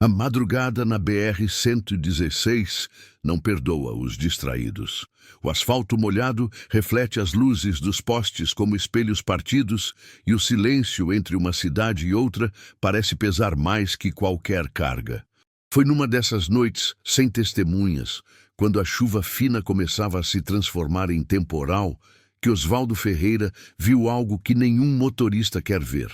A madrugada na BR-116 não perdoa os distraídos. O asfalto molhado reflete as luzes dos postes como espelhos partidos e o silêncio entre uma cidade e outra parece pesar mais que qualquer carga. Foi numa dessas noites, sem testemunhas, quando a chuva fina começava a se transformar em temporal, que Osvaldo Ferreira viu algo que nenhum motorista quer ver.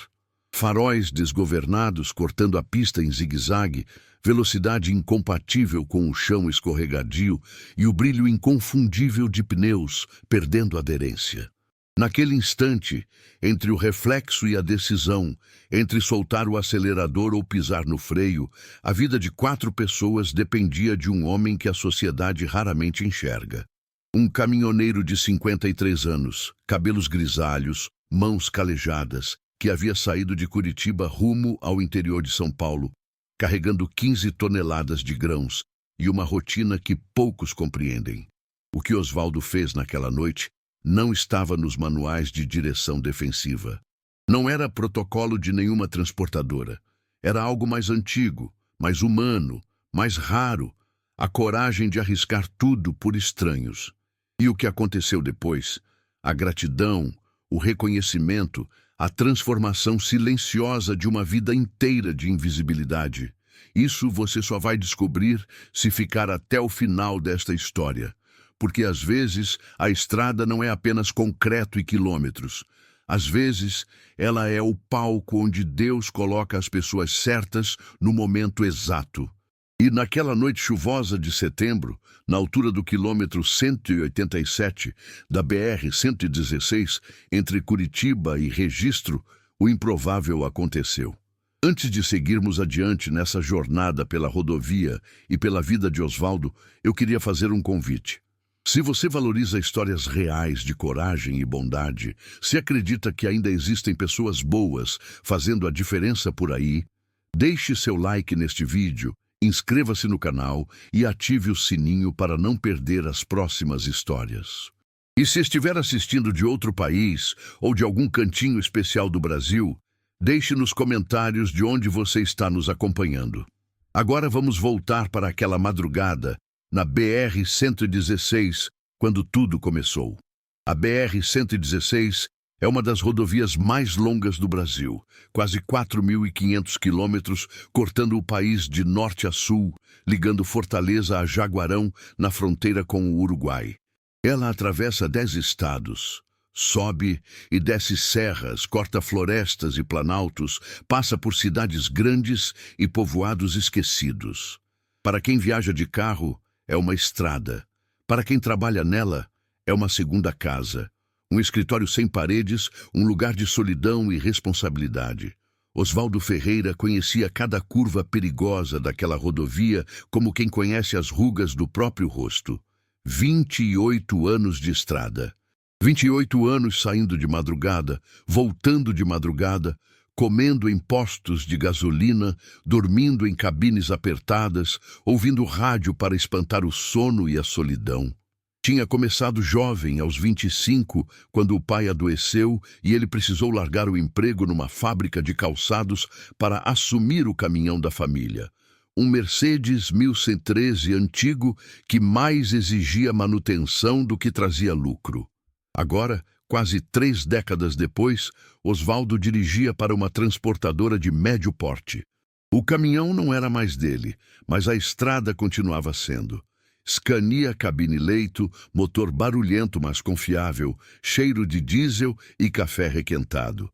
Faróis desgovernados cortando a pista em zigue-zague, velocidade incompatível com o chão escorregadio e o brilho inconfundível de pneus perdendo aderência. Naquele instante, entre o reflexo e a decisão, entre soltar o acelerador ou pisar no freio, a vida de 4 pessoas dependia de um homem que a sociedade raramente enxerga. Um caminhoneiro de 53 anos, cabelos grisalhos, mãos calejadas, que havia saído de Curitiba rumo ao interior de São Paulo, carregando 15 toneladas de grãos e uma rotina que poucos compreendem. O que Osvaldo fez naquela noite não estava nos manuais de direção defensiva. Não era protocolo de nenhuma transportadora. Era algo mais antigo, mais humano, mais raro, a coragem de arriscar tudo por estranhos. E o que aconteceu depois? A gratidão, o reconhecimento, a transformação silenciosa de uma vida inteira de invisibilidade. Isso você só vai descobrir se ficar até o final desta história. Porque às vezes a estrada não é apenas concreto e quilômetros. Às vezes ela é o palco onde Deus coloca as pessoas certas no momento exato. E naquela noite chuvosa de setembro, na altura do quilômetro 187 da BR-116, entre Curitiba e Registro, o improvável aconteceu. Antes de seguirmos adiante nessa jornada pela rodovia e pela vida de Osvaldo, eu queria fazer um convite. Se você valoriza histórias reais de coragem e bondade, se acredita que ainda existem pessoas boas fazendo a diferença por aí, deixe seu like neste vídeo, inscreva-se no canal e ative o sininho para não perder as próximas histórias. E se estiver assistindo de outro país ou de algum cantinho especial do Brasil, deixe nos comentários de onde você está nos acompanhando. Agora vamos voltar para aquela madrugada na BR-116, quando tudo começou. A BR-116 é uma das rodovias mais longas do Brasil, quase 4.500 quilômetros, cortando o país de norte a sul, ligando Fortaleza a Jaguarão, na fronteira com o Uruguai. Ela atravessa 10 estados, sobe e desce serras, corta florestas e planaltos, passa por cidades grandes e povoados esquecidos. Para quem viaja de carro, é uma estrada. Para quem trabalha nela, é uma segunda casa. Um escritório sem paredes, um lugar de solidão e responsabilidade. Osvaldo Ferreira conhecia cada curva perigosa daquela rodovia como quem conhece as rugas do próprio rosto. 28 anos de estrada. 28 anos saindo de madrugada, voltando de madrugada, comendo em postos de gasolina, dormindo em cabines apertadas, ouvindo rádio para espantar o sono e a solidão. Tinha começado jovem, aos 25, quando o pai adoeceu e ele precisou largar o emprego numa fábrica de calçados para assumir o caminhão da família. Um Mercedes 1113 antigo que mais exigia manutenção do que trazia lucro. Agora, quase 3 décadas depois, Osvaldo dirigia para uma transportadora de médio porte. O caminhão não era mais dele, mas a estrada continuava sendo. Scania cabine-leito, motor barulhento mas confiável, cheiro de diesel e café requentado.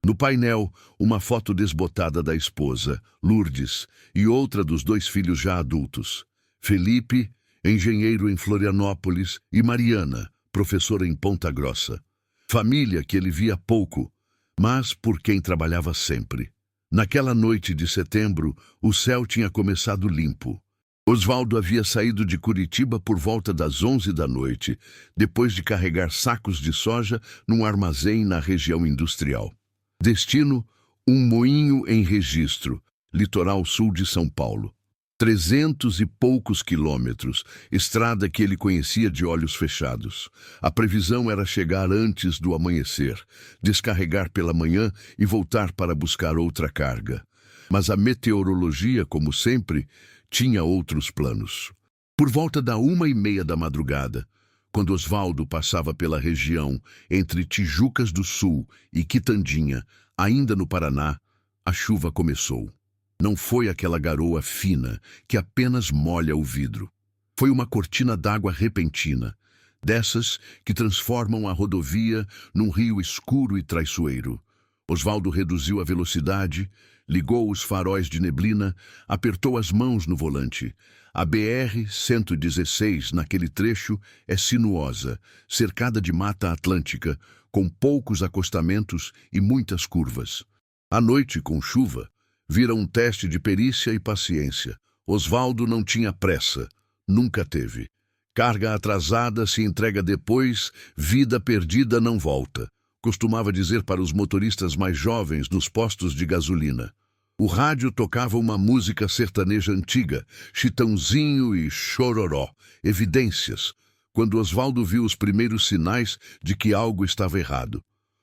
No painel, uma foto desbotada da esposa, Lourdes, e outra dos 2 filhos já adultos. Felipe, engenheiro em Florianópolis, e Mariana, professora em Ponta Grossa. Família que ele via pouco, mas por quem trabalhava sempre. Naquela noite de setembro, o céu tinha começado limpo. Osvaldo havia saído de Curitiba por volta das 11 da noite, depois de carregar sacos de soja num armazém na região industrial. Destino, um moinho em Registro, litoral sul de São Paulo. 300 e poucos quilômetros, estrada que ele conhecia de olhos fechados. A previsão era chegar antes do amanhecer, descarregar pela manhã e voltar para buscar outra carga. Mas a meteorologia, como sempre, tinha outros planos. Por volta da 1h30 da madrugada, quando Osvaldo passava pela região entre Tijucas do Sul e Quitandinha, ainda no Paraná, a chuva começou. Não foi aquela garoa fina que apenas molha o vidro. Foi uma cortina d'água repentina, dessas que transformam a rodovia num rio escuro e traiçoeiro. Osvaldo reduziu a velocidade, ligou os faróis de neblina, apertou as mãos no volante. A BR-116, naquele trecho, é sinuosa, cercada de mata atlântica, com poucos acostamentos e muitas curvas. À noite, com chuva, vira um teste de perícia e paciência. Osvaldo não tinha pressa, nunca teve. Carga atrasada se entrega depois, vida perdida não volta. Costumava dizer para os motoristas mais jovens nos postos de gasolina. O rádio tocava uma música sertaneja antiga, Chitãozinho e Chororó, evidências, quando Osvaldo viu os primeiros sinais de que algo estava errado.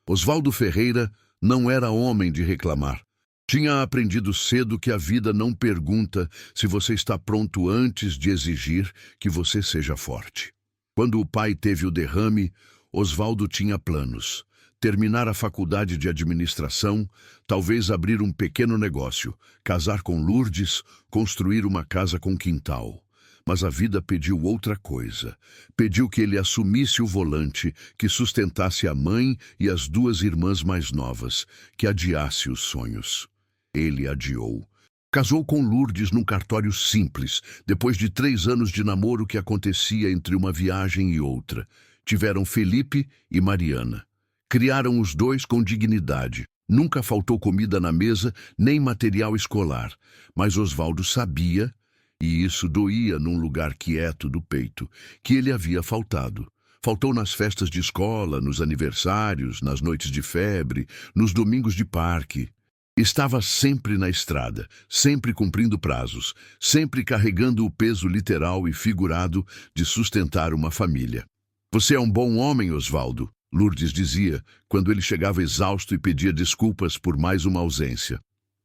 Osvaldo Ferreira não era homem de reclamar. Tinha aprendido cedo que a vida não pergunta se você está pronto antes de exigir que você seja forte. Quando o pai teve o derrame, Osvaldo tinha planos. Terminar a faculdade de administração, talvez abrir um pequeno negócio, casar com Lourdes, construir uma casa com quintal. Mas a vida pediu outra coisa. Pediu que ele assumisse o volante, que sustentasse a mãe e as 2 irmãs mais novas, que adiasse os sonhos. Ele adiou. Casou com Lourdes num cartório simples, depois de 3 anos de namoro que acontecia entre uma viagem e outra. Tiveram Felipe e Mariana. Criaram os 2 com dignidade. Nunca faltou comida na mesa, nem material escolar. Mas Osvaldo sabia, e isso doía num lugar quieto do peito, que ele havia faltado. Faltou nas festas de escola, nos aniversários, nas noites de febre, nos domingos de parque. Estava sempre na estrada, sempre cumprindo prazos, sempre carregando o peso literal e figurado de sustentar uma família. Você é um bom homem, Osvaldo, Lourdes dizia, quando ele chegava exausto e pedia desculpas por mais uma ausência.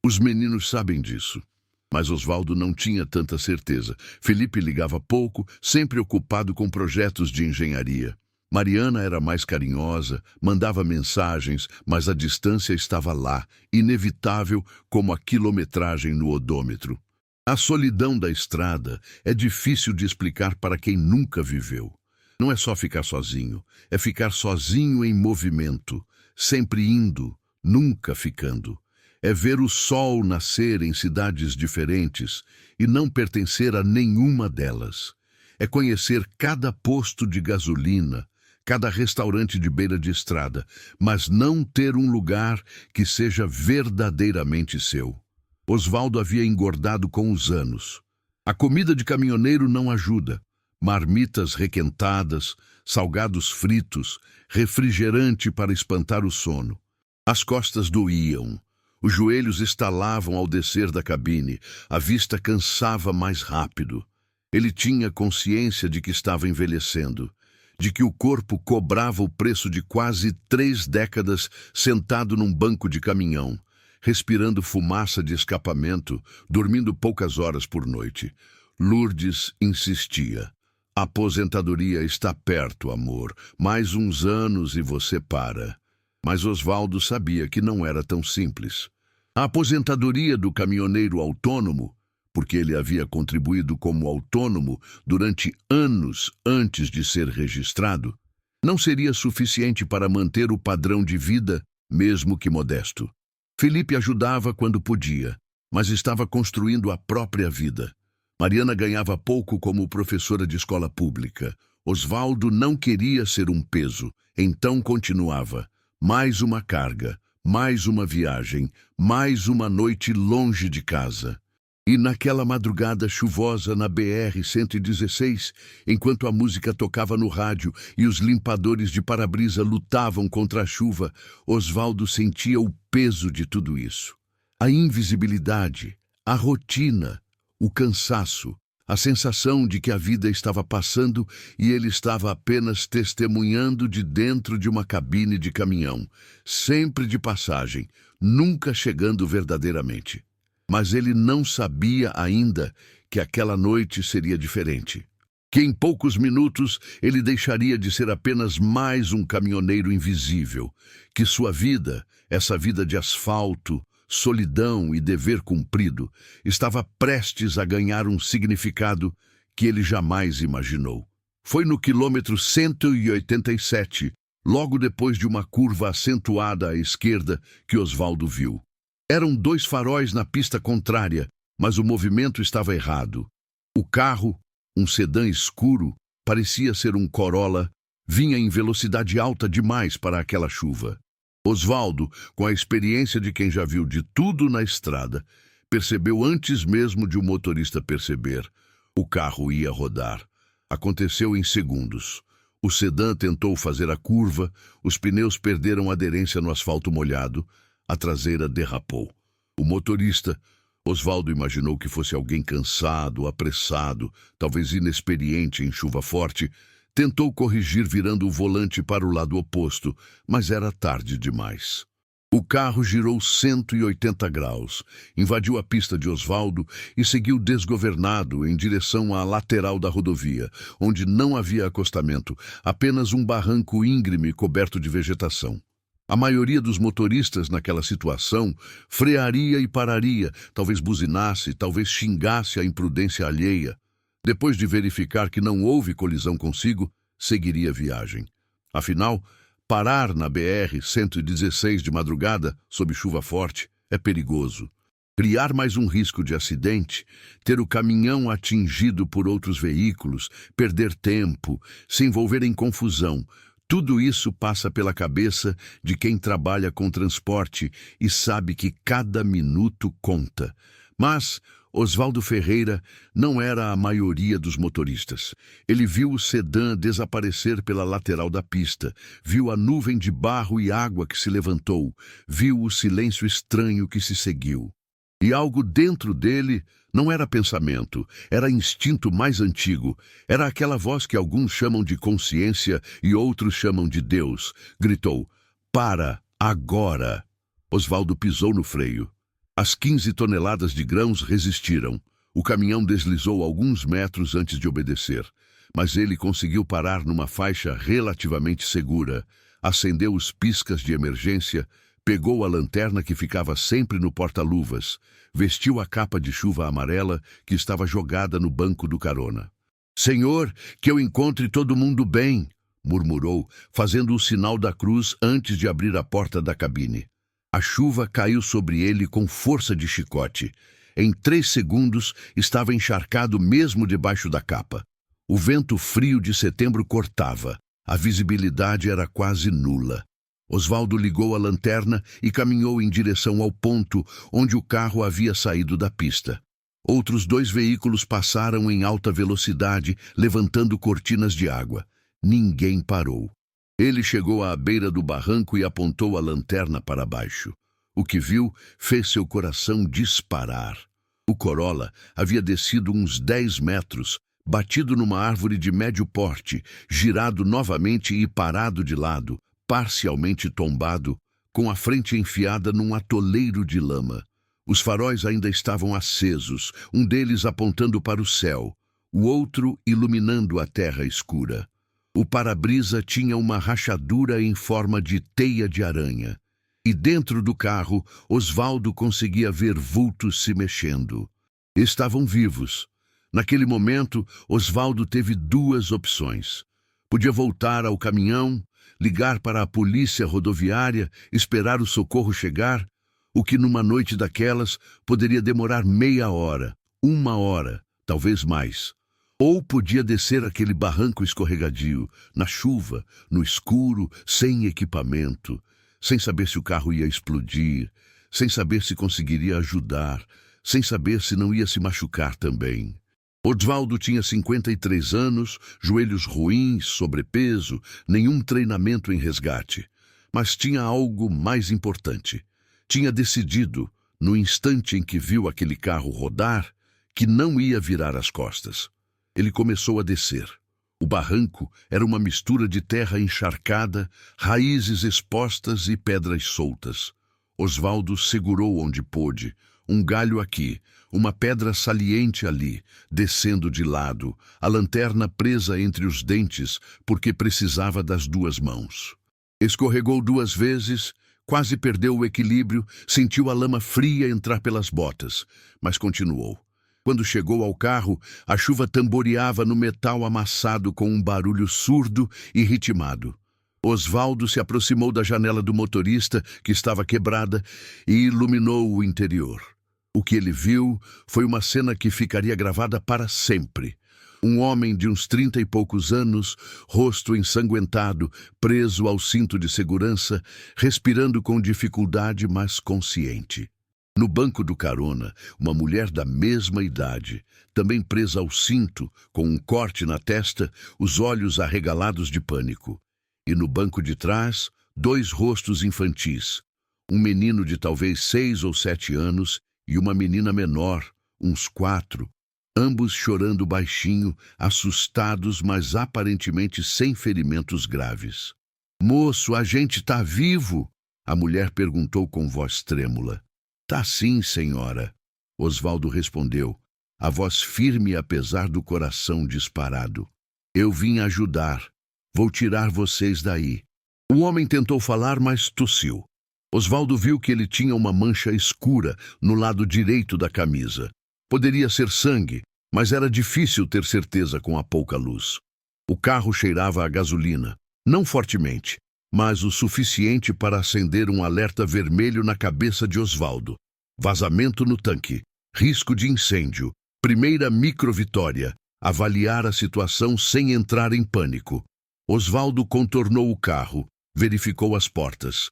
Os meninos sabem disso. Mas Osvaldo não tinha tanta certeza. Felipe ligava pouco, sempre ocupado com projetos de engenharia. Mariana era mais carinhosa, mandava mensagens, mas a distância estava lá, inevitável como a quilometragem no odômetro. A solidão da estrada é difícil de explicar para quem nunca viveu. Não é só ficar sozinho, é ficar sozinho em movimento, sempre indo, nunca ficando. É ver o sol nascer em cidades diferentes e não pertencer a nenhuma delas. É conhecer cada posto de gasolina, cada restaurante de beira de estrada, mas não ter um lugar que seja verdadeiramente seu. Osvaldo havia engordado com os anos. A comida de caminhoneiro não ajuda. Marmitas requentadas, salgados fritos, refrigerante para espantar o sono. As costas doíam. Os joelhos estalavam ao descer da cabine, a vista cansava mais rápido. Ele tinha consciência de que estava envelhecendo, de que o corpo cobrava o preço de quase 3 décadas sentado num banco de caminhão, respirando fumaça de escapamento, dormindo poucas horas por noite. Lourdes insistia. A aposentadoria está perto, amor. Mais uns anos e você para. Mas Osvaldo sabia que não era tão simples. A aposentadoria do caminhoneiro autônomo, porque ele havia contribuído como autônomo durante anos antes de ser registrado, não seria suficiente para manter o padrão de vida, mesmo que modesto. Felipe ajudava quando podia, mas estava construindo a própria vida. Mariana ganhava pouco como professora de escola pública. Osvaldo não queria ser um peso, então continuava. Mais uma carga, mais uma viagem, mais uma noite longe de casa. E naquela madrugada chuvosa na BR-116, enquanto a música tocava no rádio e os limpadores de para-brisa lutavam contra a chuva, Osvaldo sentia o peso de tudo isso. A invisibilidade, a rotina, o cansaço, a sensação de que a vida estava passando e ele estava apenas testemunhando de dentro de uma cabine de caminhão, sempre de passagem, nunca chegando verdadeiramente. Mas ele não sabia ainda que aquela noite seria diferente. Que em poucos minutos ele deixaria de ser apenas mais um caminhoneiro invisível. Que sua vida, essa vida de asfalto, solidão e dever cumprido, estava prestes a ganhar um significado que ele jamais imaginou. Foi no quilômetro 187, logo depois de uma curva acentuada à esquerda, que Osvaldo viu. Eram 2 faróis na pista contrária, mas o movimento estava errado. O carro, um sedã escuro, parecia ser um Corolla, vinha em velocidade alta demais para aquela chuva. Osvaldo, com a experiência de quem já viu de tudo na estrada, percebeu antes mesmo de o motorista perceber. O carro ia rodar. Aconteceu em segundos. O sedã tentou fazer a curva, os pneus perderam aderência no asfalto molhado, a traseira derrapou. O motorista, Osvaldo imaginou que fosse alguém cansado, apressado, talvez inexperiente em chuva forte, tentou corrigir virando o volante para o lado oposto, mas era tarde demais. O carro girou 180 graus, invadiu a pista de Osvaldo e seguiu desgovernado em direção à lateral da rodovia, onde não havia acostamento, apenas um barranco íngreme coberto de vegetação. A maioria dos motoristas naquela situação frearia e pararia, talvez buzinasse, talvez xingasse a imprudência alheia. Depois de verificar que não houve colisão consigo, seguiria a viagem. Afinal, parar na BR-116 de madrugada, sob chuva forte, é perigoso. Criar mais um risco de acidente, ter o caminhão atingido por outros veículos, perder tempo, se envolver em confusão, tudo isso passa pela cabeça de quem trabalha com transporte e sabe que cada minuto conta. Mas Osvaldo Ferreira não era a maioria dos motoristas. Ele viu o sedã desaparecer pela lateral da pista, viu a nuvem de barro e água que se levantou, viu o silêncio estranho que se seguiu. E algo dentro dele não era pensamento, era instinto mais antigo, era aquela voz que alguns chamam de consciência e outros chamam de Deus. Gritou: "Para, agora!" Osvaldo pisou no freio. As 15 toneladas de grãos resistiram. O caminhão deslizou alguns metros antes de obedecer, mas ele conseguiu parar numa faixa relativamente segura, acendeu os piscas de emergência, pegou a lanterna que ficava sempre no porta-luvas, vestiu a capa de chuva amarela que estava jogada no banco do carona. "Senhor, que eu encontre todo mundo bem", murmurou, fazendo o sinal da cruz antes de abrir a porta da cabine. A chuva caiu sobre ele com força de chicote. Em 3 segundos, estava encharcado mesmo debaixo da capa. O vento frio de setembro cortava. A visibilidade era quase nula. Osvaldo ligou a lanterna e caminhou em direção ao ponto onde o carro havia saído da pista. Outros 2 veículos passaram em alta velocidade, levantando cortinas de água. Ninguém parou. Ele chegou à beira do barranco e apontou a lanterna para baixo. O que viu fez seu coração disparar. O Corolla havia descido uns 10 metros, batido numa árvore de médio porte, girado novamente e parado de lado, parcialmente tombado, com a frente enfiada num atoleiro de lama. Os faróis ainda estavam acesos, um deles apontando para o céu, o outro iluminando a terra escura. O para-brisa tinha uma rachadura em forma de teia de aranha. E dentro do carro, Osvaldo conseguia ver vultos se mexendo. Estavam vivos. Naquele momento, Osvaldo teve 2 opções. Podia voltar ao caminhão, ligar para a polícia rodoviária, esperar o socorro chegar, o que numa noite daquelas poderia demorar meia hora, 1 hora, talvez mais. Ou podia descer aquele barranco escorregadio, na chuva, no escuro, sem equipamento, sem saber se o carro ia explodir, sem saber se conseguiria ajudar, sem saber se não ia se machucar também. Osvaldo tinha 53 anos, joelhos ruins, sobrepeso, nenhum treinamento em resgate. Mas tinha algo mais importante. Tinha decidido, no instante em que viu aquele carro rodar, que não ia virar as costas. Ele começou a descer. O barranco era uma mistura de terra encharcada, raízes expostas e pedras soltas. Osvaldo segurou onde pôde, um galho aqui, uma pedra saliente ali, descendo de lado, a lanterna presa entre os dentes, porque precisava das duas mãos. Escorregou 2 vezes, quase perdeu o equilíbrio, sentiu a lama fria entrar pelas botas, mas continuou. Quando chegou ao carro, a chuva tamboreava no metal amassado com um barulho surdo e ritmado. Osvaldo se aproximou da janela do motorista, que estava quebrada, e iluminou o interior. O que ele viu foi uma cena que ficaria gravada para sempre. Um homem de uns 30 e poucos anos, rosto ensanguentado, preso ao cinto de segurança, respirando com dificuldade, mas consciente. No banco do carona, uma mulher da mesma idade, também presa ao cinto, com um corte na testa, os olhos arregalados de pânico. E no banco de trás, 2 rostos infantis. Um menino de talvez 6 ou 7 anos e uma menina menor, uns 4, ambos chorando baixinho, assustados, mas aparentemente sem ferimentos graves. "Moço, a gente tá vivo?" a mulher perguntou com voz trêmula. "Tá sim, senhora", Osvaldo respondeu, a voz firme apesar do coração disparado. "Eu vim ajudar. Vou tirar vocês daí." O homem tentou falar, mas tossiu. Osvaldo viu que ele tinha uma mancha escura no lado direito da camisa. Poderia ser sangue, mas era difícil ter certeza com a pouca luz. O carro cheirava a gasolina, não fortemente, mas o suficiente para acender um alerta vermelho na cabeça de Osvaldo. Vazamento no tanque, risco de incêndio, primeira microvitória, avaliar a situação sem entrar em pânico. Osvaldo contornou o carro, verificou as portas.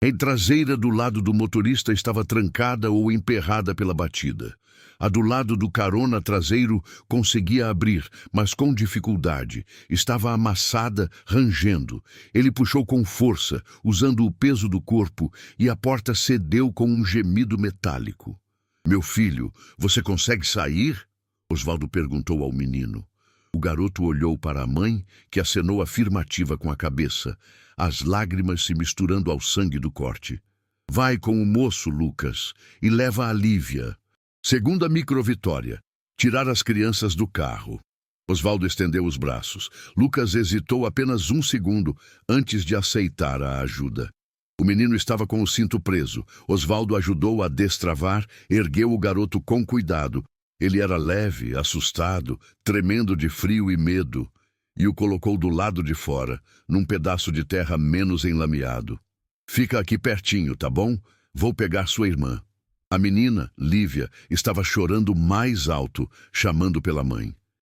A traseira do lado do motorista estava trancada ou emperrada pela batida. A do lado do carona traseiro conseguia abrir, mas com dificuldade. Estava amassada, rangendo. Ele puxou com força, usando o peso do corpo, e a porta cedeu com um gemido metálico. "Meu filho, você consegue sair?" Osvaldo perguntou ao menino. O garoto olhou para a mãe, que acenou afirmativa com a cabeça, as lágrimas se misturando ao sangue do corte. "Vai com o moço, Lucas, e leva a Lívia." Segunda microvitória. Tirar as crianças do carro. Osvaldo estendeu os braços. Lucas hesitou apenas 1 segundo antes de aceitar a ajuda. O menino estava com o cinto preso. Osvaldo ajudou a destravar, ergueu o garoto com cuidado. Ele era leve, assustado, tremendo de frio e medo, e o colocou do lado de fora, num pedaço de terra menos enlameado. "Fica aqui pertinho, tá bom? Vou pegar sua irmã." A menina, Lívia, estava chorando mais alto, chamando pela mãe.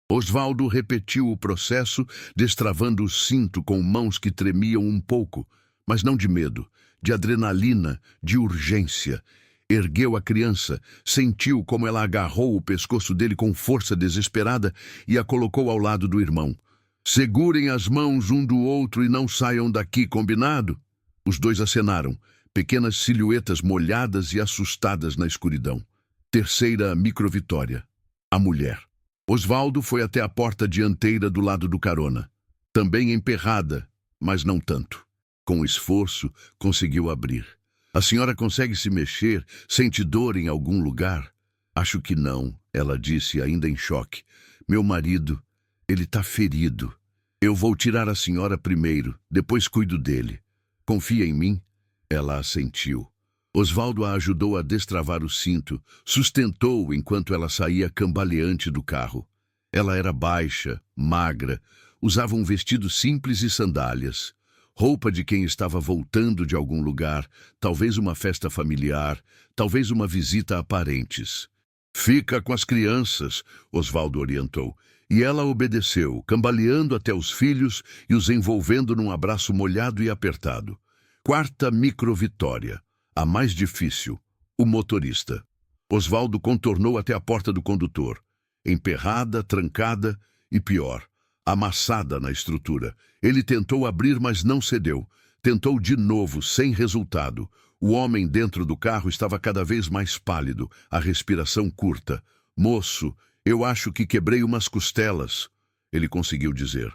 Osvaldo repetiu o processo, destravando o cinto com mãos que tremiam um pouco, mas não de medo, de adrenalina, de urgência. Ergueu a criança, sentiu como ela agarrou o pescoço dele com força desesperada e a colocou ao lado do irmão. "Segurem as mãos um do outro e não saiam daqui, combinado?" Os dois acenaram, pequenas silhuetas molhadas e assustadas na escuridão. Terceira microvitória. A mulher. Osvaldo foi até a porta dianteira do lado do carona. Também emperrada, mas não tanto. Com esforço, conseguiu abrir. "A senhora consegue se mexer? Sente dor em algum lugar?" "Acho que não", ela disse, ainda em choque. "Meu marido, ele está ferido. Eu vou tirar a senhora primeiro, depois cuido dele. Confia em mim?" Ela assentiu. Osvaldo a ajudou a destravar o cinto, sustentou enquanto ela saía cambaleante do carro. Ela era baixa, magra, usava um vestido simples e sandálias. Roupa de quem estava voltando de algum lugar, talvez uma festa familiar, talvez uma visita a parentes. "Fica com as crianças", Osvaldo orientou, e ela obedeceu, cambaleando até os filhos e os envolvendo num abraço molhado e apertado. Quarta microvitória, a mais difícil, o motorista. Osvaldo contornou até a porta do condutor, emperrada, trancada e pior, amassada na estrutura. Ele tentou abrir, mas não cedeu. Tentou de novo, sem resultado. O homem dentro do carro estava cada vez mais pálido, a respiração curta. "Moço, eu acho que quebrei umas costelas", ele conseguiu dizer.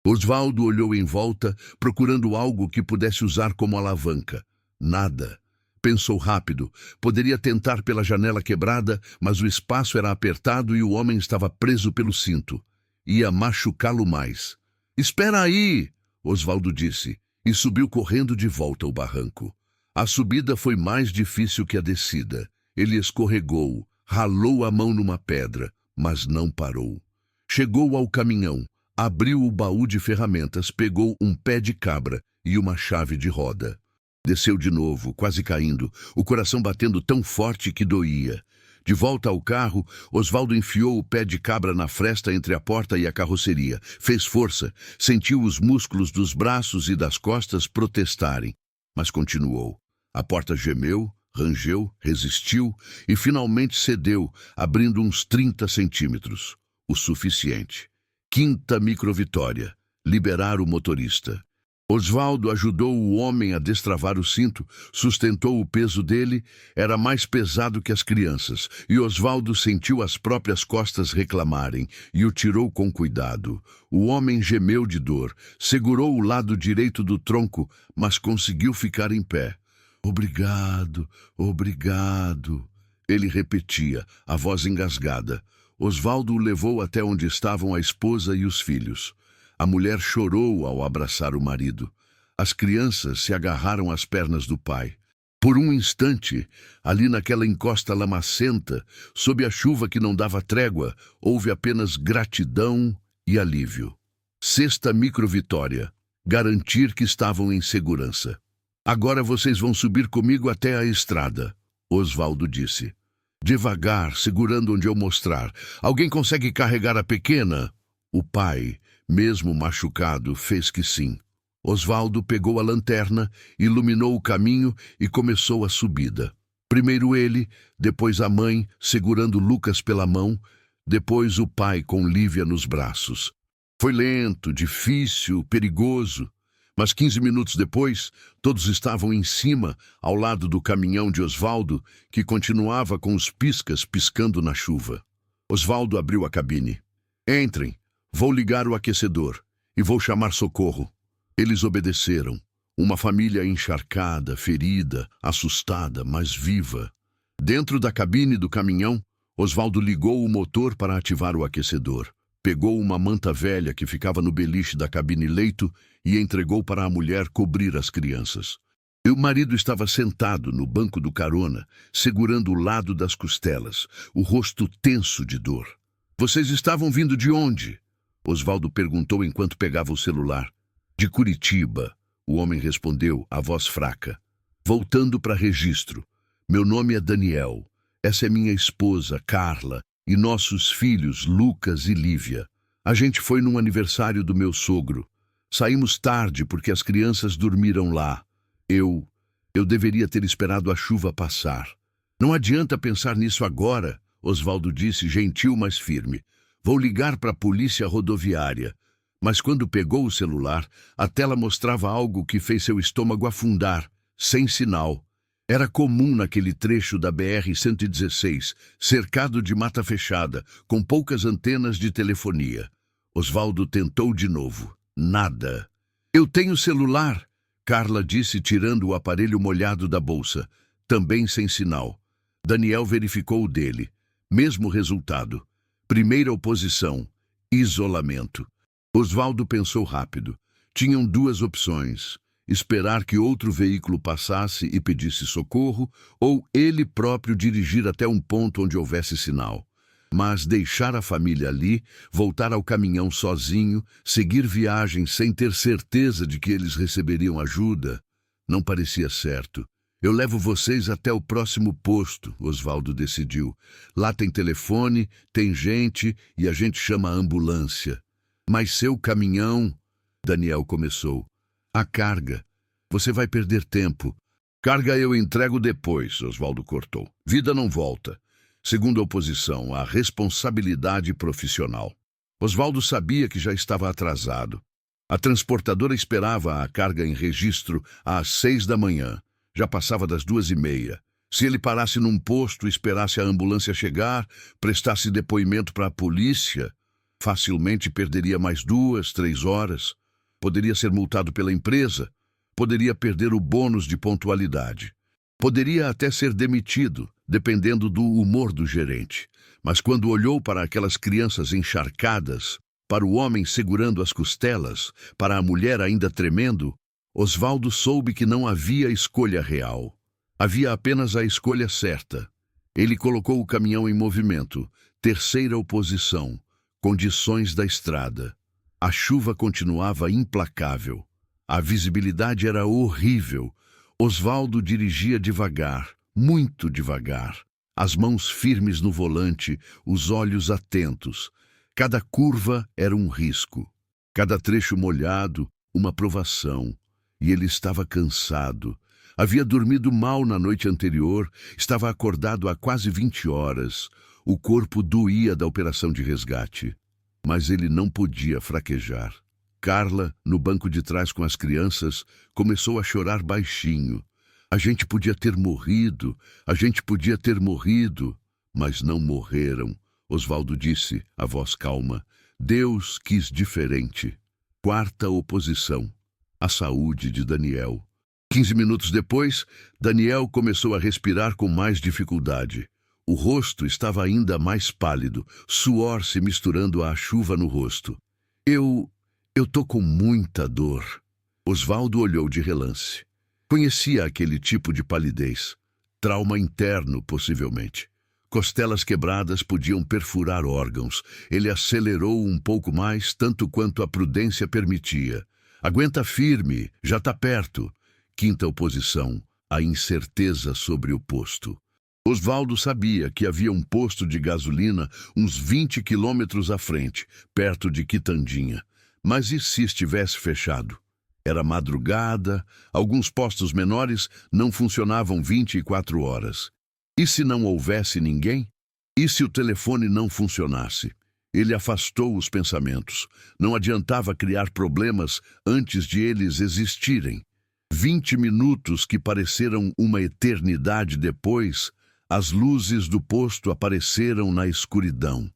Osvaldo olhou em volta, procurando algo que pudesse usar como alavanca. Nada. Pensou rápido. Poderia tentar pela janela quebrada, mas o espaço era apertado e o homem estava preso pelo cinto. Ia machucá-lo mais. "Espera aí!" Osvaldo disse, e subiu correndo de volta ao barranco. A subida foi mais difícil que a descida. Ele escorregou, ralou a mão numa pedra, mas não parou. Chegou ao caminhão, abriu o baú de ferramentas, pegou um pé de cabra e uma chave de roda. Desceu de novo, quase caindo, o coração batendo tão forte que doía. De volta ao carro, Osvaldo enfiou o pé de cabra na fresta entre a porta e a carroceria. Fez força, sentiu os músculos dos braços e das costas protestarem, mas continuou. A porta gemeu, rangeu, resistiu e finalmente cedeu, abrindo uns 30 centímetros. O suficiente. Quinta microvitória. Liberar o motorista. Osvaldo ajudou o homem a destravar o cinto, sustentou o peso dele, era mais pesado que as crianças, e Osvaldo sentiu as próprias costas reclamarem, e o tirou com cuidado. O homem gemeu de dor, segurou o lado direito do tronco, mas conseguiu ficar em pé. "Obrigado, obrigado", ele repetia, a voz engasgada. Osvaldo o levou até onde estavam a esposa e os filhos. A mulher chorou ao abraçar o marido. As crianças se agarraram às pernas do pai. Por um instante, ali naquela encosta lamacenta, sob a chuva que não dava trégua, houve apenas gratidão e alívio. Sexta microvitória. Garantir que estavam em segurança. "Agora vocês vão subir comigo até a estrada", Osvaldo disse. "Devagar, segurando onde eu mostrar. Alguém consegue carregar a pequena?" O pai, mesmo machucado, fez que sim. Osvaldo pegou a lanterna, iluminou o caminho e começou a subida. Primeiro ele, depois a mãe, segurando Lucas pela mão, depois o pai com Lívia nos braços. Foi lento, difícil, perigoso, mas 15 minutos depois, todos estavam em cima, ao lado do caminhão de Osvaldo, que continuava com os piscas piscando na chuva. Osvaldo abriu a cabine. "Entrem. Vou ligar o aquecedor e vou chamar socorro." Eles obedeceram. Uma família encharcada, ferida, assustada, mas viva. Dentro da cabine do caminhão, Osvaldo ligou o motor para ativar o aquecedor. Pegou uma manta velha que ficava no beliche da cabine-leito e entregou para a mulher cobrir as crianças. E o marido estava sentado no banco do carona, segurando o lado das costelas, o rosto tenso de dor. "Vocês estavam vindo de onde?" Osvaldo perguntou enquanto pegava o celular. "De Curitiba", o homem respondeu, a voz fraca. "Voltando para registro. Meu nome é Daniel. Essa é minha esposa, Carla, e nossos filhos, Lucas e Lívia. A gente foi num aniversário do meu sogro. Saímos tarde porque as crianças dormiram lá. Eu deveria ter esperado a chuva passar." "Não adianta pensar nisso agora", Osvaldo disse, gentil, mas firme. "Vou ligar para a polícia rodoviária." Mas quando pegou o celular, a tela mostrava algo que fez seu estômago afundar, sem sinal. Era comum naquele trecho da BR-116, cercado de mata fechada, com poucas antenas de telefonia. Osvaldo tentou de novo. Nada. "Eu tenho celular", Carla disse, tirando o aparelho molhado da bolsa. Também sem sinal. Daniel verificou o dele. Mesmo resultado. Primeira oposição. Isolamento. Osvaldo pensou rápido. Tinham duas opções: esperar que outro veículo passasse e pedisse socorro, ou ele próprio dirigir até um ponto onde houvesse sinal. Mas deixar a família ali, voltar ao caminhão sozinho, seguir viagem sem ter certeza de que eles receberiam ajuda, não parecia certo. "Eu levo vocês até o próximo posto", Osvaldo decidiu. "Lá tem telefone, tem gente e a gente chama a ambulância." "Mas seu caminhão..." Daniel começou. "A carga. Você vai perder tempo." "Carga eu entrego depois", Osvaldo cortou. "Vida não volta." Segunda oposição, a responsabilidade profissional. Osvaldo sabia que já estava atrasado. A transportadora esperava a carga em registro às 6 da manhã. Já passava das 2h30. Se ele parasse num posto, esperasse a ambulância chegar, prestasse depoimento para a polícia, facilmente perderia mais 2, 3 horas. Poderia ser multado pela empresa. Poderia perder o bônus de pontualidade. Poderia até ser demitido, dependendo do humor do gerente. Mas quando olhou para aquelas crianças encharcadas, para o homem segurando as costelas, para a mulher ainda tremendo, Osvaldo soube que não havia escolha real. Havia apenas a escolha certa. Ele colocou o caminhão em movimento. Terceira oposição. Condições da estrada. A chuva continuava implacável. A visibilidade era horrível. Osvaldo dirigia devagar, muito devagar. As mãos firmes no volante, os olhos atentos. Cada curva era um risco. Cada trecho molhado, uma provação. E ele estava cansado. Havia dormido mal na noite anterior, estava acordado há quase 20 horas. O corpo doía da operação de resgate. Mas ele não podia fraquejar. Carla, no banco de trás com as crianças, começou a chorar baixinho. A gente podia ter morrido, mas não morreram, Osvaldo disse, a voz calma. Deus quis diferente. Quarta oposição. A saúde de Daniel. 15 minutos depois, Daniel começou a respirar com mais dificuldade. O rosto estava ainda mais pálido, suor se misturando à chuva no rosto. Eu tô com muita dor. Osvaldo olhou de relance. Conhecia aquele tipo de palidez. Trauma interno, possivelmente. Costelas quebradas podiam perfurar órgãos. Ele acelerou um pouco mais, tanto quanto a prudência permitia. Aguenta firme, já está perto. Quinta oposição, a incerteza sobre o posto. Osvaldo sabia que havia um posto de gasolina uns 20 quilômetros à frente, perto de Quitandinha. Mas e se estivesse fechado? Era madrugada, alguns postos menores não funcionavam 24 horas. E se não houvesse ninguém? E se o telefone não funcionasse? Ele afastou os pensamentos. Não adiantava criar problemas antes de eles existirem. 20 minutos que pareceram uma eternidade depois, as luzes do posto apareceram na escuridão.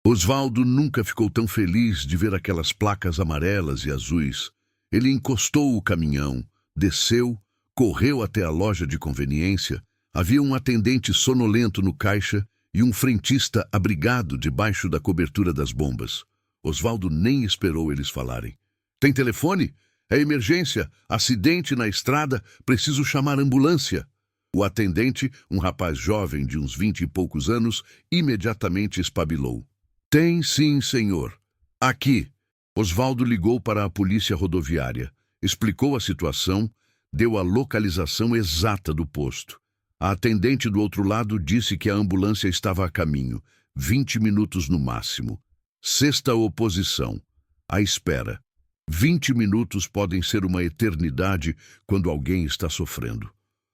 Osvaldo nunca ficou tão feliz de ver aquelas placas amarelas e azuis. Ele encostou o caminhão, desceu, correu até a loja de conveniência. Havia um atendente sonolento no caixa e um frentista abrigado debaixo da cobertura das bombas. Osvaldo nem esperou eles falarem. Tem telefone? É emergência, acidente na estrada, preciso chamar ambulância. O atendente, um rapaz jovem de uns 20 e poucos anos, imediatamente espabilou. Tem sim, senhor. Aqui. Osvaldo ligou para a polícia rodoviária, explicou a situação, deu a localização exata do posto. A atendente do outro lado disse que a ambulância estava a caminho, 20 minutos no máximo. Sexta oposição. A espera. 20 minutos podem ser uma eternidade quando alguém está sofrendo.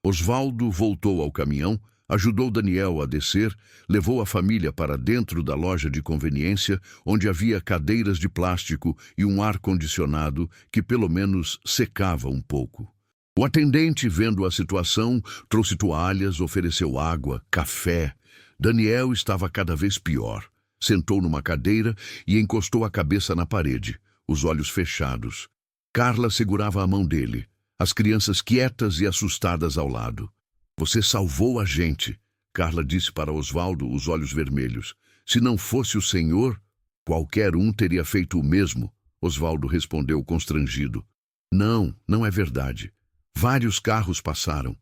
Osvaldo voltou ao caminhão, ajudou Daniel a descer, levou a família para dentro da loja de conveniência, onde havia cadeiras de plástico e um ar-condicionado que pelo menos secava um pouco. O atendente, vendo a situação, trouxe toalhas, ofereceu água, café. Daniel estava cada vez pior. Sentou numa cadeira e encostou a cabeça na parede, os olhos fechados. Carla segurava a mão dele, as crianças quietas e assustadas ao lado. Você salvou a gente, Carla disse para Osvaldo, os olhos vermelhos. Se não fosse o senhor, qualquer um teria feito o mesmo, Osvaldo respondeu constrangido. Não é verdade. Vários carros passaram.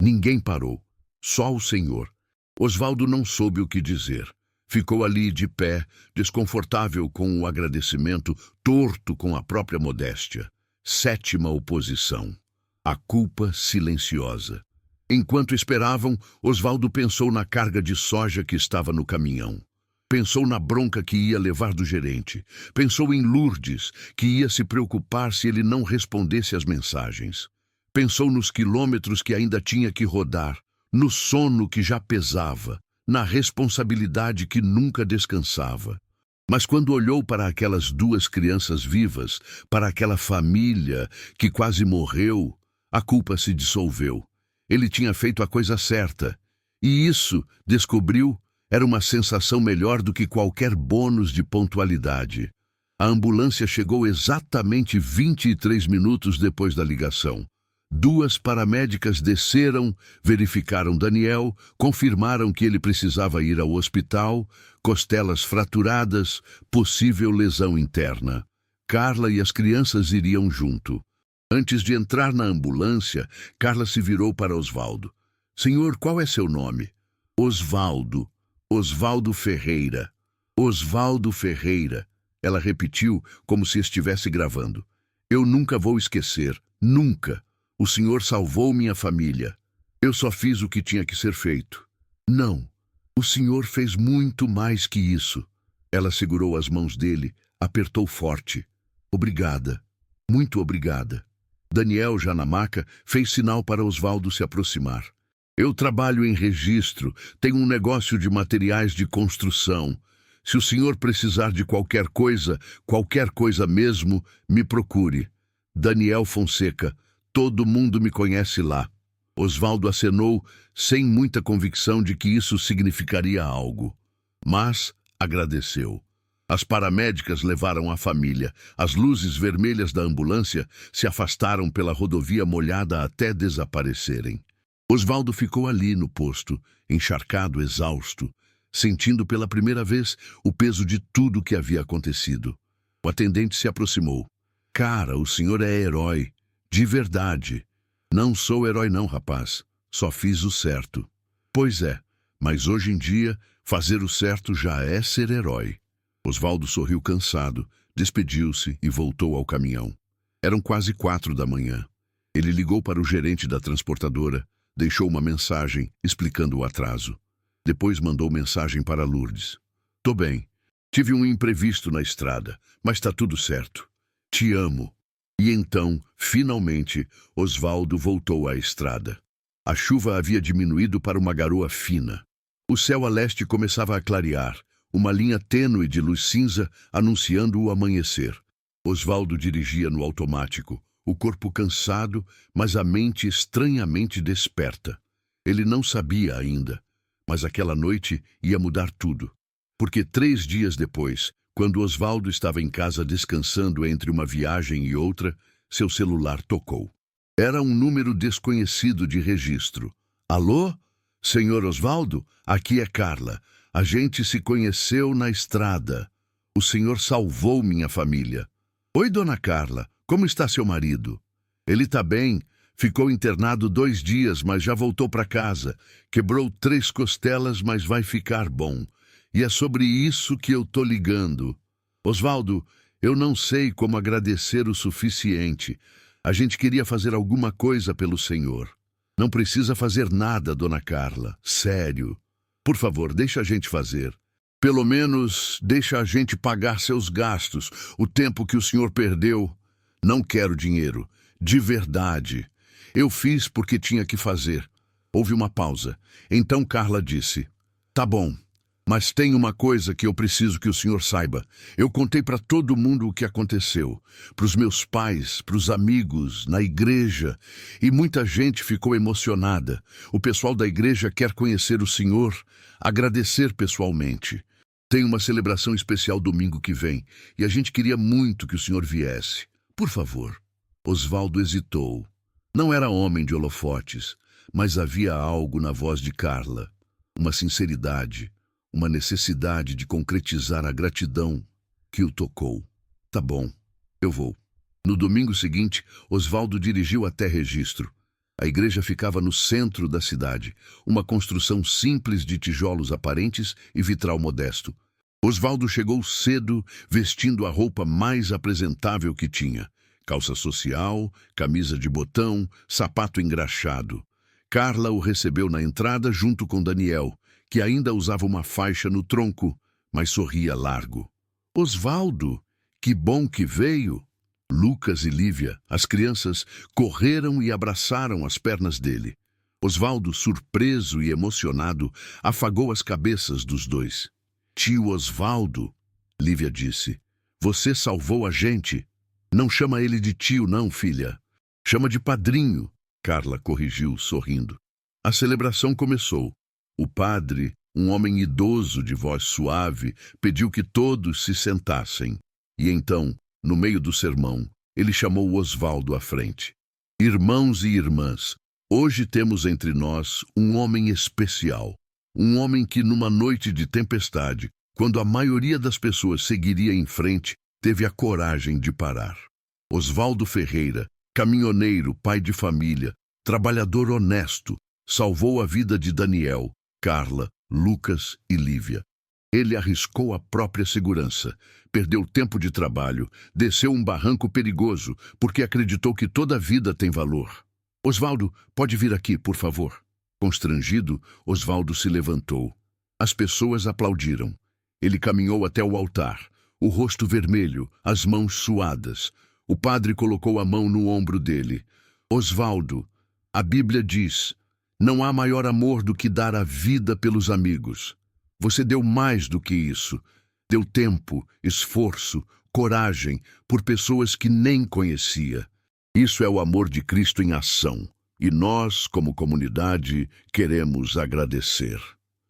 Ninguém parou. Só o senhor. Osvaldo não soube o que dizer. Ficou ali de pé, desconfortável com o agradecimento, torto com a própria modéstia. Sétima oposição. A culpa silenciosa. Enquanto esperavam, Osvaldo pensou na carga de soja que estava no caminhão. Pensou na bronca que ia levar do gerente. Pensou em Lourdes, que ia se preocupar se ele não respondesse às mensagens. Pensou nos quilômetros que ainda tinha que rodar, no sono que já pesava, na responsabilidade que nunca descansava. Mas quando olhou para aquelas duas crianças vivas, para aquela família que quase morreu, a culpa se dissolveu. Ele tinha feito a coisa certa. E isso, descobriu, era uma sensação melhor do que qualquer bônus de pontualidade. A ambulância chegou exatamente 23 minutos depois da ligação. 2 paramédicas desceram, verificaram Daniel, confirmaram que ele precisava ir ao hospital, costelas fraturadas, possível lesão interna. Carla e as crianças iriam junto. Antes de entrar na ambulância, Carla se virou para Osvaldo. Senhor, qual é seu nome? Osvaldo. Osvaldo Ferreira. Osvaldo Ferreira. Ela repetiu como se estivesse gravando. Eu nunca vou esquecer. Nunca. O senhor salvou minha família. Eu só fiz o que tinha que ser feito. Não. O senhor fez muito mais que isso. Ela segurou as mãos dele, apertou forte. Obrigada. Muito obrigada. Daniel, já na maca, fez sinal para Osvaldo se aproximar. Eu trabalho em registro, tenho um negócio de materiais de construção. Se o senhor precisar de qualquer coisa mesmo, me procure. Daniel Fonseca, todo mundo me conhece lá. Osvaldo acenou, sem muita convicção de que isso significaria algo. Mas agradeceu. As paramédicas levaram a família. As luzes vermelhas da ambulância se afastaram pela rodovia molhada até desaparecerem. Osvaldo ficou ali no posto, encharcado, exausto, sentindo pela primeira vez o peso de tudo que havia acontecido. O atendente se aproximou. Cara, o senhor é herói. De verdade. Não sou herói não, rapaz. Só fiz o certo. Pois é, mas hoje em dia, fazer o certo já é ser herói. Osvaldo sorriu cansado, despediu-se e voltou ao caminhão. Eram quase 4 da manhã. Ele ligou para o gerente da transportadora, deixou uma mensagem explicando o atraso. Depois mandou mensagem para Lourdes. Tô bem. Tive um imprevisto na estrada, mas tá tudo certo. Te amo. E então, finalmente, Osvaldo voltou à estrada. A chuva havia diminuído para uma garoa fina. O céu a leste começava a clarear, uma linha tênue de luz cinza anunciando o amanhecer. Osvaldo dirigia no automático, o corpo cansado, mas a mente estranhamente desperta. Ele não sabia ainda, mas aquela noite ia mudar tudo. Porque 3 dias depois, quando Osvaldo estava em casa descansando entre uma viagem e outra, seu celular tocou. Era um número desconhecido de registro. Alô? Senhor Osvaldo? Aqui é Carla. A gente se conheceu na estrada. O senhor salvou minha família. Oi, dona Carla. Como está seu marido? Ele está bem. Ficou internado 2 dias, mas já voltou para casa. Quebrou 3 costelas, mas vai ficar bom. E é sobre isso que eu tô ligando. Osvaldo, eu não sei como agradecer o suficiente. A gente queria fazer alguma coisa pelo senhor. Não precisa fazer nada, dona Carla. Sério. Por favor, deixa a gente fazer. Pelo menos, deixa a gente pagar seus gastos, o tempo que o senhor perdeu. Não quero dinheiro. De verdade. Eu fiz porque tinha que fazer. Houve uma pausa. Então Carla disse, tá bom. Mas tem uma coisa que eu preciso que o senhor saiba. Eu contei para todo mundo o que aconteceu. Para os meus pais, para os amigos, na igreja. E muita gente ficou emocionada. O pessoal da igreja quer conhecer o senhor, agradecer pessoalmente. Tem uma celebração especial domingo que vem. E a gente queria muito que o senhor viesse. Por favor. Osvaldo hesitou. Não era homem de holofotes, mas havia algo na voz de Carla. Uma sinceridade. Uma necessidade de concretizar a gratidão que o tocou. Tá bom, eu vou. No domingo seguinte, Osvaldo dirigiu até Registro. A igreja ficava no centro da cidade, uma construção simples de tijolos aparentes e vitral modesto. Osvaldo chegou cedo, vestindo a roupa mais apresentável que tinha. Calça social, camisa de botão, sapato engraxado. Carla o recebeu na entrada junto com Daniel, que ainda usava uma faixa no tronco, mas sorria largo. Osvaldo, que bom que veio! Lucas e Lívia, as crianças, correram e abraçaram as pernas dele. Osvaldo, surpreso e emocionado, afagou as cabeças dos dois. Tio Osvaldo, Lívia disse, você salvou a gente. Não chama ele de tio não, filha. Chama de padrinho, Carla corrigiu, sorrindo. A celebração começou. O padre, um homem idoso de voz suave, pediu que todos se sentassem. E então, no meio do sermão, ele chamou Osvaldo à frente. Irmãos e irmãs, hoje temos entre nós um homem especial. Um homem que, numa noite de tempestade, quando a maioria das pessoas seguiria em frente, teve a coragem de parar. Osvaldo Ferreira, caminhoneiro, pai de família, trabalhador honesto, salvou a vida de Daniel, Carla, Lucas e Lívia. Ele arriscou a própria segurança, perdeu tempo de trabalho, desceu um barranco perigoso, porque acreditou que toda vida tem valor. Osvaldo, pode vir aqui, por favor. Constrangido, Osvaldo se levantou. As pessoas aplaudiram. Ele caminhou até o altar, o rosto vermelho, as mãos suadas. O padre colocou a mão no ombro dele. Osvaldo, a Bíblia diz, não há maior amor do que dar a vida pelos amigos. Você deu mais do que isso. Deu tempo, esforço, coragem por pessoas que nem conhecia. Isso é o amor de Cristo em ação. E nós, como comunidade, queremos agradecer.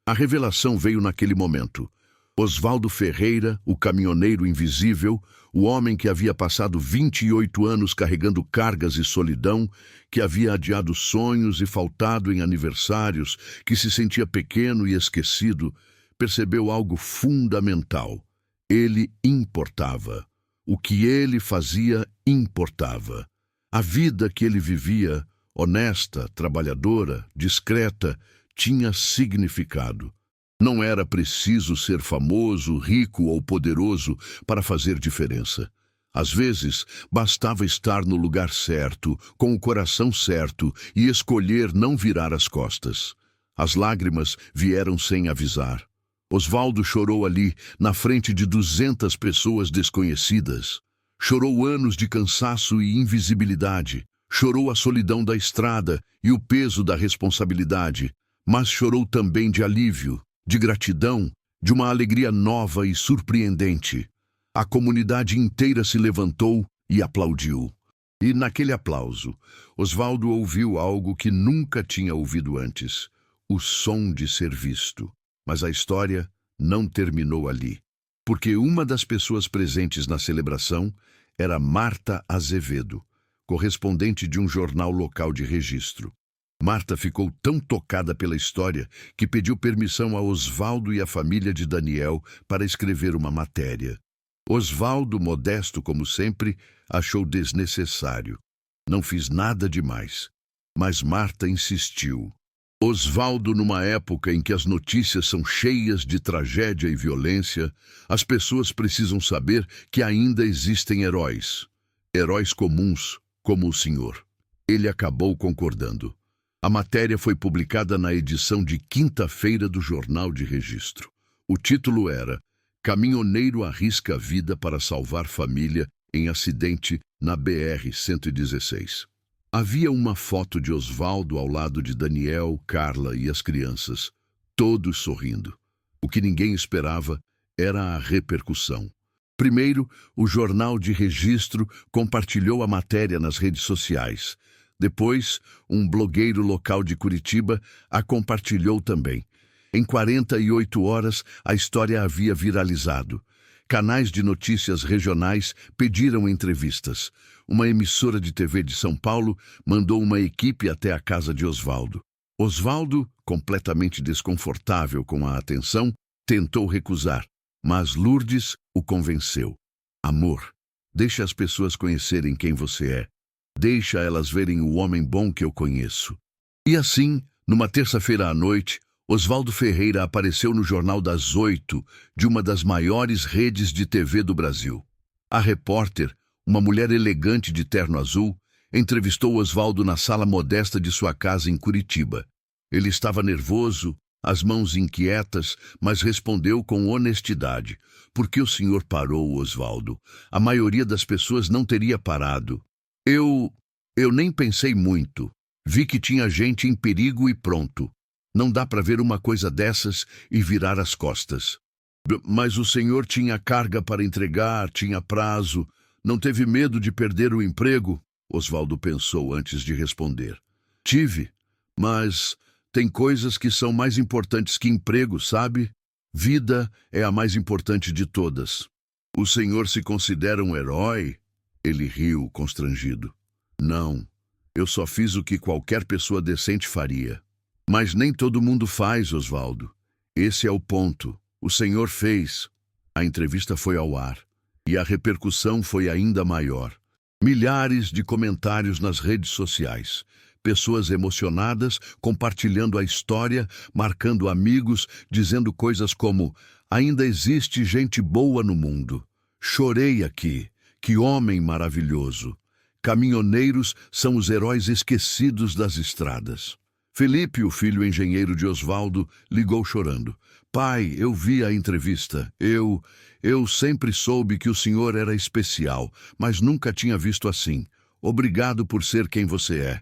A revelação veio naquele momento. Osvaldo Ferreira, o caminhoneiro invisível, o homem que havia passado 28 anos carregando cargas e solidão, que havia adiado sonhos e faltado em aniversários, que se sentia pequeno e esquecido, percebeu algo fundamental. Ele importava. O que ele fazia importava. A vida que ele vivia, honesta, trabalhadora, discreta, tinha significado. Não era preciso ser famoso, rico ou poderoso para fazer diferença. Às vezes, bastava estar no lugar certo, com o coração certo e escolher não virar as costas. As lágrimas vieram sem avisar. Osvaldo chorou ali, na frente de 200 pessoas desconhecidas. Chorou anos de cansaço e invisibilidade. Chorou a solidão da estrada e o peso da responsabilidade. Mas chorou também de alívio, de gratidão, de uma alegria nova e surpreendente. A comunidade inteira se levantou e aplaudiu. E naquele aplauso, Osvaldo ouviu algo que nunca tinha ouvido antes: o som de ser visto. Mas a história não terminou ali, porque uma das pessoas presentes na celebração era Marta Azevedo, correspondente de um jornal local de registro. Marta ficou tão tocada pela história que pediu permissão a Osvaldo e à família de Daniel para escrever uma matéria. Osvaldo, modesto como sempre, achou desnecessário. Não fiz nada demais. Mas Marta insistiu. Osvaldo, numa época em que as notícias são cheias de tragédia e violência, as pessoas precisam saber que ainda existem heróis. Heróis comuns, como o senhor. Ele acabou concordando. A matéria foi publicada na edição de quinta-feira do Jornal de Registro. O título era Caminhoneiro arrisca a vida para salvar família em acidente na BR-116. Havia uma foto de Osvaldo ao lado de Daniel, Carla e as crianças, todos sorrindo. O que ninguém esperava era a repercussão. Primeiro, o Jornal de Registro compartilhou a matéria nas redes sociais. Depois, um blogueiro local de Curitiba a compartilhou também. Em 48 horas, a história havia viralizado. Canais de notícias regionais pediram entrevistas. Uma emissora de TV de São Paulo mandou uma equipe até a casa de Osvaldo. Osvaldo, completamente desconfortável com a atenção, tentou recusar, mas Lourdes o convenceu. Amor, deixa as pessoas conhecerem quem você é. Deixa elas verem o homem bom que eu conheço. E assim, numa terça-feira à noite, Osvaldo Ferreira apareceu no Jornal das 8 de uma das maiores redes de TV do Brasil. A repórter, uma mulher elegante de terno azul, entrevistou Osvaldo na sala modesta de sua casa em Curitiba. Ele estava nervoso, as mãos inquietas, mas respondeu com honestidade. Por que o senhor parou, Osvaldo? A maioria das pessoas não teria parado. Eu nem pensei muito. Vi que tinha gente em perigo e pronto. Não dá para ver uma coisa dessas e virar as costas. Mas o senhor tinha carga para entregar, tinha prazo. Não teve medo de perder o emprego? Osvaldo pensou antes de responder. Tive, mas tem coisas que são mais importantes que emprego, sabe? Vida é a mais importante de todas. O senhor se considera um herói? Ele riu, constrangido. Não, Eu só fiz o que qualquer pessoa decente faria. Mas nem todo mundo faz, Osvaldo. Esse é o ponto. O senhor fez. A entrevista foi ao ar. E a repercussão foi ainda maior. Milhares de comentários nas redes sociais. Pessoas emocionadas, compartilhando a história, marcando amigos, dizendo coisas como: ainda existe gente boa no mundo. Chorei aqui. Que homem maravilhoso. Caminhoneiros são os heróis esquecidos das estradas. Felipe, o filho engenheiro de Osvaldo, ligou chorando. Pai, eu vi a entrevista. Eu sempre soube que o senhor era especial, mas nunca tinha visto assim. Obrigado por ser quem você é.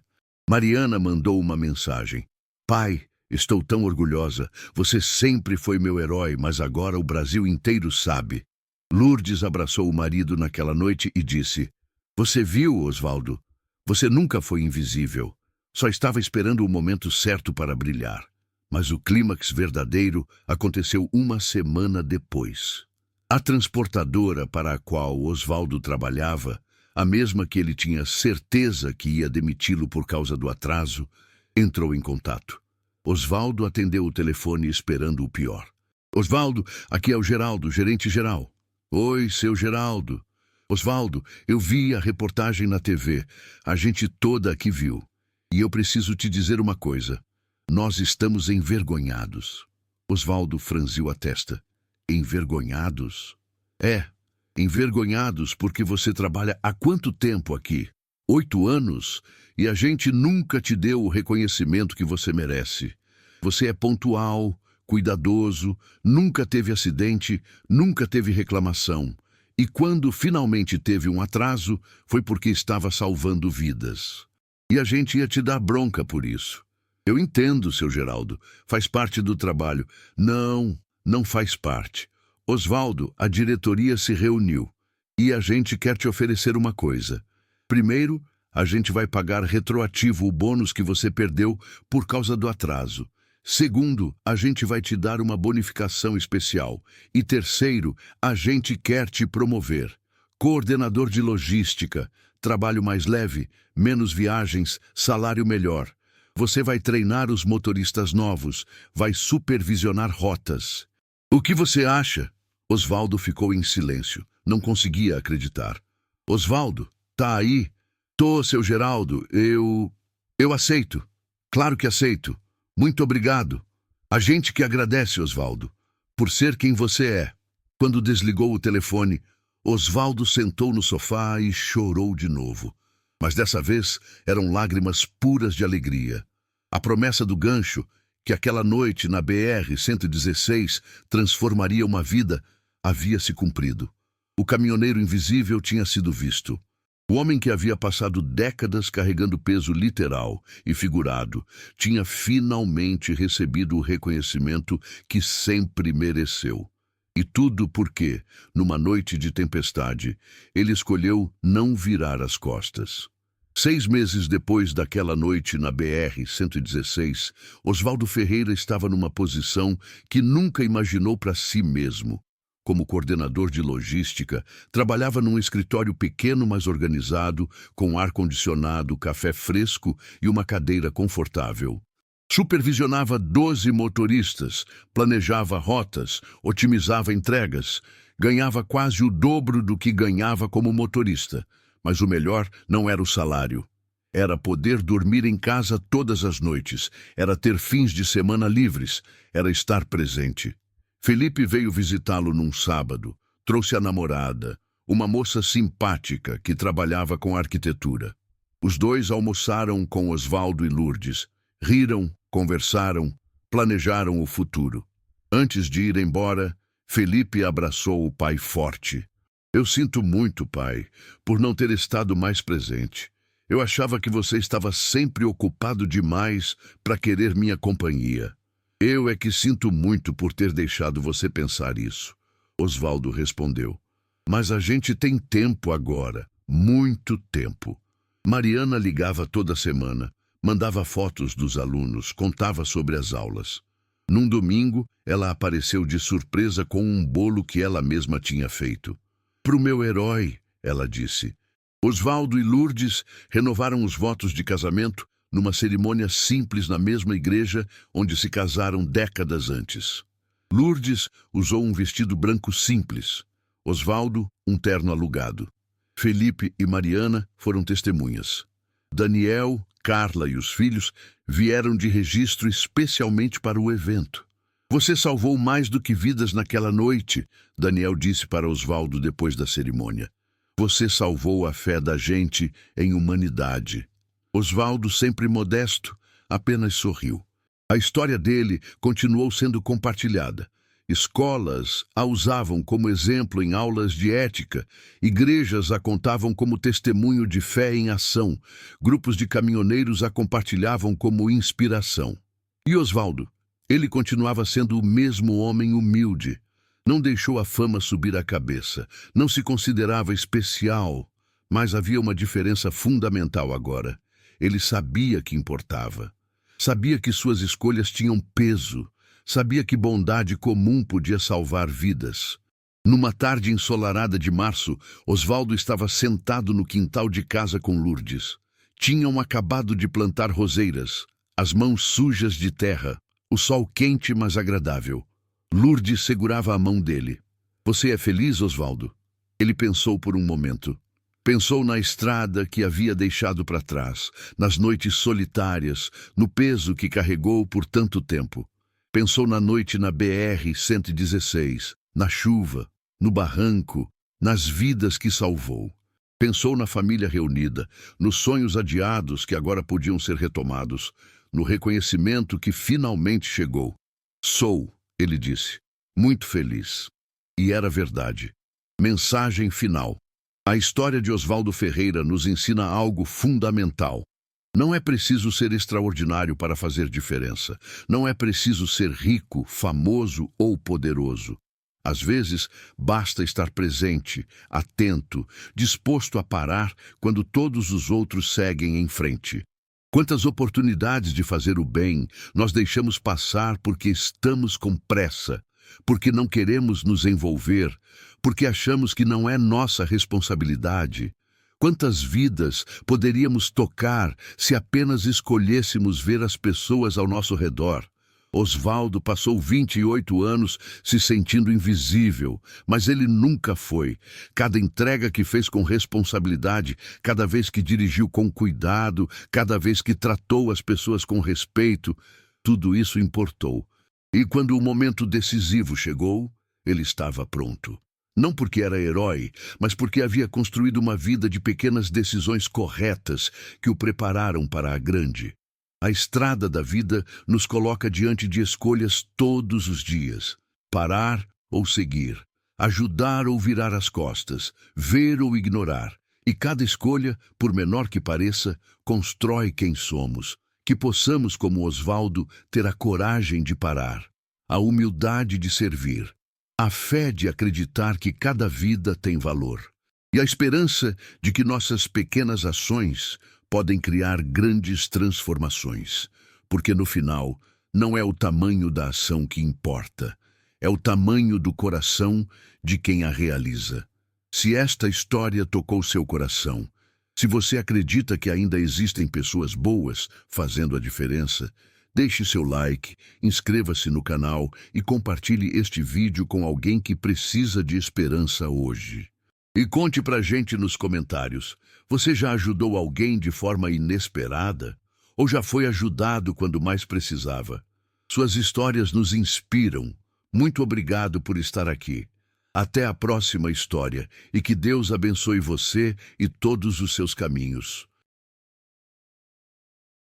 Mariana mandou uma mensagem. Pai, estou tão orgulhosa. Você sempre foi meu herói, mas agora o Brasil inteiro sabe. Lourdes abraçou o marido naquela noite e disse: Você viu, Osvaldo? Você nunca foi invisível. Só estava esperando o momento certo para brilhar. Mas o clímax verdadeiro aconteceu uma semana depois. A transportadora para a qual Osvaldo trabalhava, a mesma que ele tinha certeza que ia demiti-lo por causa do atraso, entrou em contato. Osvaldo atendeu o telefone esperando o pior. Osvaldo, aqui é o Geraldo, gerente geral. Oi, seu Geraldo. Osvaldo, eu vi a reportagem na TV. A gente toda aqui viu. E eu preciso te dizer uma coisa. Nós estamos envergonhados. Osvaldo franziu a testa. Envergonhados? É, envergonhados porque você trabalha há quanto tempo aqui? 8 anos, e a gente nunca te deu o reconhecimento que você merece. Você é pontual, cuidadoso, nunca teve acidente, nunca teve reclamação. E quando finalmente teve um atraso, foi porque estava salvando vidas. E a gente ia te dar bronca por isso. Eu entendo, seu Geraldo, faz parte do trabalho. Não, não faz parte. Osvaldo, a diretoria se reuniu. E a gente quer te oferecer uma coisa. Primeiro, a gente vai pagar retroativo o bônus que você perdeu por causa do atraso. Segundo, a gente vai te dar uma bonificação especial. E terceiro, a gente quer te promover. Coordenador de logística, trabalho mais leve, menos viagens, salário melhor. Você vai treinar os motoristas novos, vai supervisionar rotas. O que você acha? Osvaldo ficou em silêncio. Não conseguia acreditar. Osvaldo, tá aí? Tô, seu Geraldo. Eu aceito. Claro que aceito. Muito obrigado. A gente que agradece, Osvaldo, por ser quem você é. Quando desligou o telefone, Osvaldo sentou no sofá e chorou de novo. Mas dessa vez eram lágrimas puras de alegria. A promessa do gancho, que aquela noite na BR-116 transformaria uma vida, havia se cumprido. O caminhoneiro invisível tinha sido visto. O homem que havia passado décadas carregando peso literal e figurado tinha finalmente recebido o reconhecimento que sempre mereceu. E tudo porque, numa noite de tempestade, ele escolheu não virar as costas. 6 meses depois daquela noite na BR-116, Osvaldo Ferreira estava numa posição que nunca imaginou para si mesmo. Como coordenador de logística, trabalhava num escritório pequeno, mas organizado, com ar-condicionado, café fresco e uma cadeira confortável. Supervisionava 12 motoristas, planejava rotas, otimizava entregas, ganhava quase o dobro do que ganhava como motorista. Mas o melhor não era o salário. Era poder dormir em casa todas as noites, era ter fins de semana livres, era estar presente. Felipe veio visitá-lo num sábado. Trouxe a namorada, uma moça simpática que trabalhava com arquitetura. Os dois almoçaram com Osvaldo e Lourdes. Riram, conversaram, planejaram o futuro. Antes de ir embora, Felipe abraçou o pai forte. Eu sinto muito, pai, por não ter estado mais presente. Eu achava que você estava sempre ocupado demais para querer minha companhia. Eu é que sinto muito por ter deixado você pensar isso. Osvaldo respondeu. Mas a gente tem tempo agora, muito tempo. Mariana ligava toda semana, mandava fotos dos alunos, contava sobre as aulas. Num domingo, ela apareceu de surpresa com um bolo que ela mesma tinha feito. Pro meu herói, ela disse. Osvaldo e Lourdes renovaram os votos de casamento numa cerimônia simples na mesma igreja onde se casaram décadas antes. Lourdes usou um vestido branco simples. Osvaldo, um terno alugado. Felipe e Mariana foram testemunhas. Daniel, Carla e os filhos vieram de registro especialmente para o evento. Você salvou mais do que vidas naquela noite, Daniel disse para Osvaldo depois da cerimônia. Você salvou a fé da gente em humanidade. Osvaldo, sempre modesto, apenas sorriu. A história dele continuou sendo compartilhada. Escolas a usavam como exemplo em aulas de ética, igrejas a contavam como testemunho de fé em ação, grupos de caminhoneiros a compartilhavam como inspiração. E Osvaldo? Ele continuava sendo o mesmo homem humilde. Não deixou a fama subir a cabeça. Não se considerava especial. Mas havia uma diferença fundamental agora. Ele sabia que importava. Sabia que suas escolhas tinham peso. Sabia que bondade comum podia salvar vidas. Numa tarde ensolarada de março, Osvaldo estava sentado no quintal de casa com Lourdes. Tinham acabado de plantar roseiras, as mãos sujas de terra, o sol quente mas agradável. Lourdes segurava a mão dele. Você é feliz, Osvaldo? Ele pensou por um momento. Pensou na estrada que havia deixado para trás, nas noites solitárias, no peso que carregou por tanto tempo. Pensou na noite na BR-116, na chuva, no barranco, nas vidas que salvou. Pensou na família reunida, nos sonhos adiados que agora podiam ser retomados, no reconhecimento que finalmente chegou. Sou, ele disse, muito feliz. E era verdade. Mensagem final. A história de Osvaldo Ferreira nos ensina algo fundamental. Não é preciso ser extraordinário para fazer diferença. Não é preciso ser rico, famoso ou poderoso. Às vezes, basta estar presente, atento, disposto a parar quando todos os outros seguem em frente. Quantas oportunidades de fazer o bem nós deixamos passar porque estamos com pressa, porque não queremos nos envolver, porque achamos que não é nossa responsabilidade. Quantas vidas poderíamos tocar se apenas escolhêssemos ver as pessoas ao nosso redor? Osvaldo passou 28 anos se sentindo invisível, mas ele nunca foi. Cada entrega que fez com responsabilidade, cada vez que dirigiu com cuidado, cada vez que tratou as pessoas com respeito, tudo isso importou. E quando o momento decisivo chegou, ele estava pronto. Não porque era herói, mas porque havia construído uma vida de pequenas decisões corretas que o prepararam para a grande. A estrada da vida nos coloca diante de escolhas todos os dias. Parar ou seguir, ajudar ou virar as costas, ver ou ignorar. E cada escolha, por menor que pareça, constrói quem somos. Que possamos, como Osvaldo, ter a coragem de parar, a humildade de servir, a fé de acreditar que cada vida tem valor e a esperança de que nossas pequenas ações podem criar grandes transformações, porque no final não é o tamanho da ação que importa, é o tamanho do coração de quem a realiza. Se esta história tocou seu coração, se você acredita que ainda existem pessoas boas fazendo a diferença, deixe seu like, inscreva-se no canal e compartilhe este vídeo com alguém que precisa de esperança hoje. E conte pra gente nos comentários, você já ajudou alguém de forma inesperada? Ou já foi ajudado quando mais precisava? Suas histórias nos inspiram. Muito obrigado por estar aqui. Até a próxima história e que Deus abençoe você e todos os seus caminhos.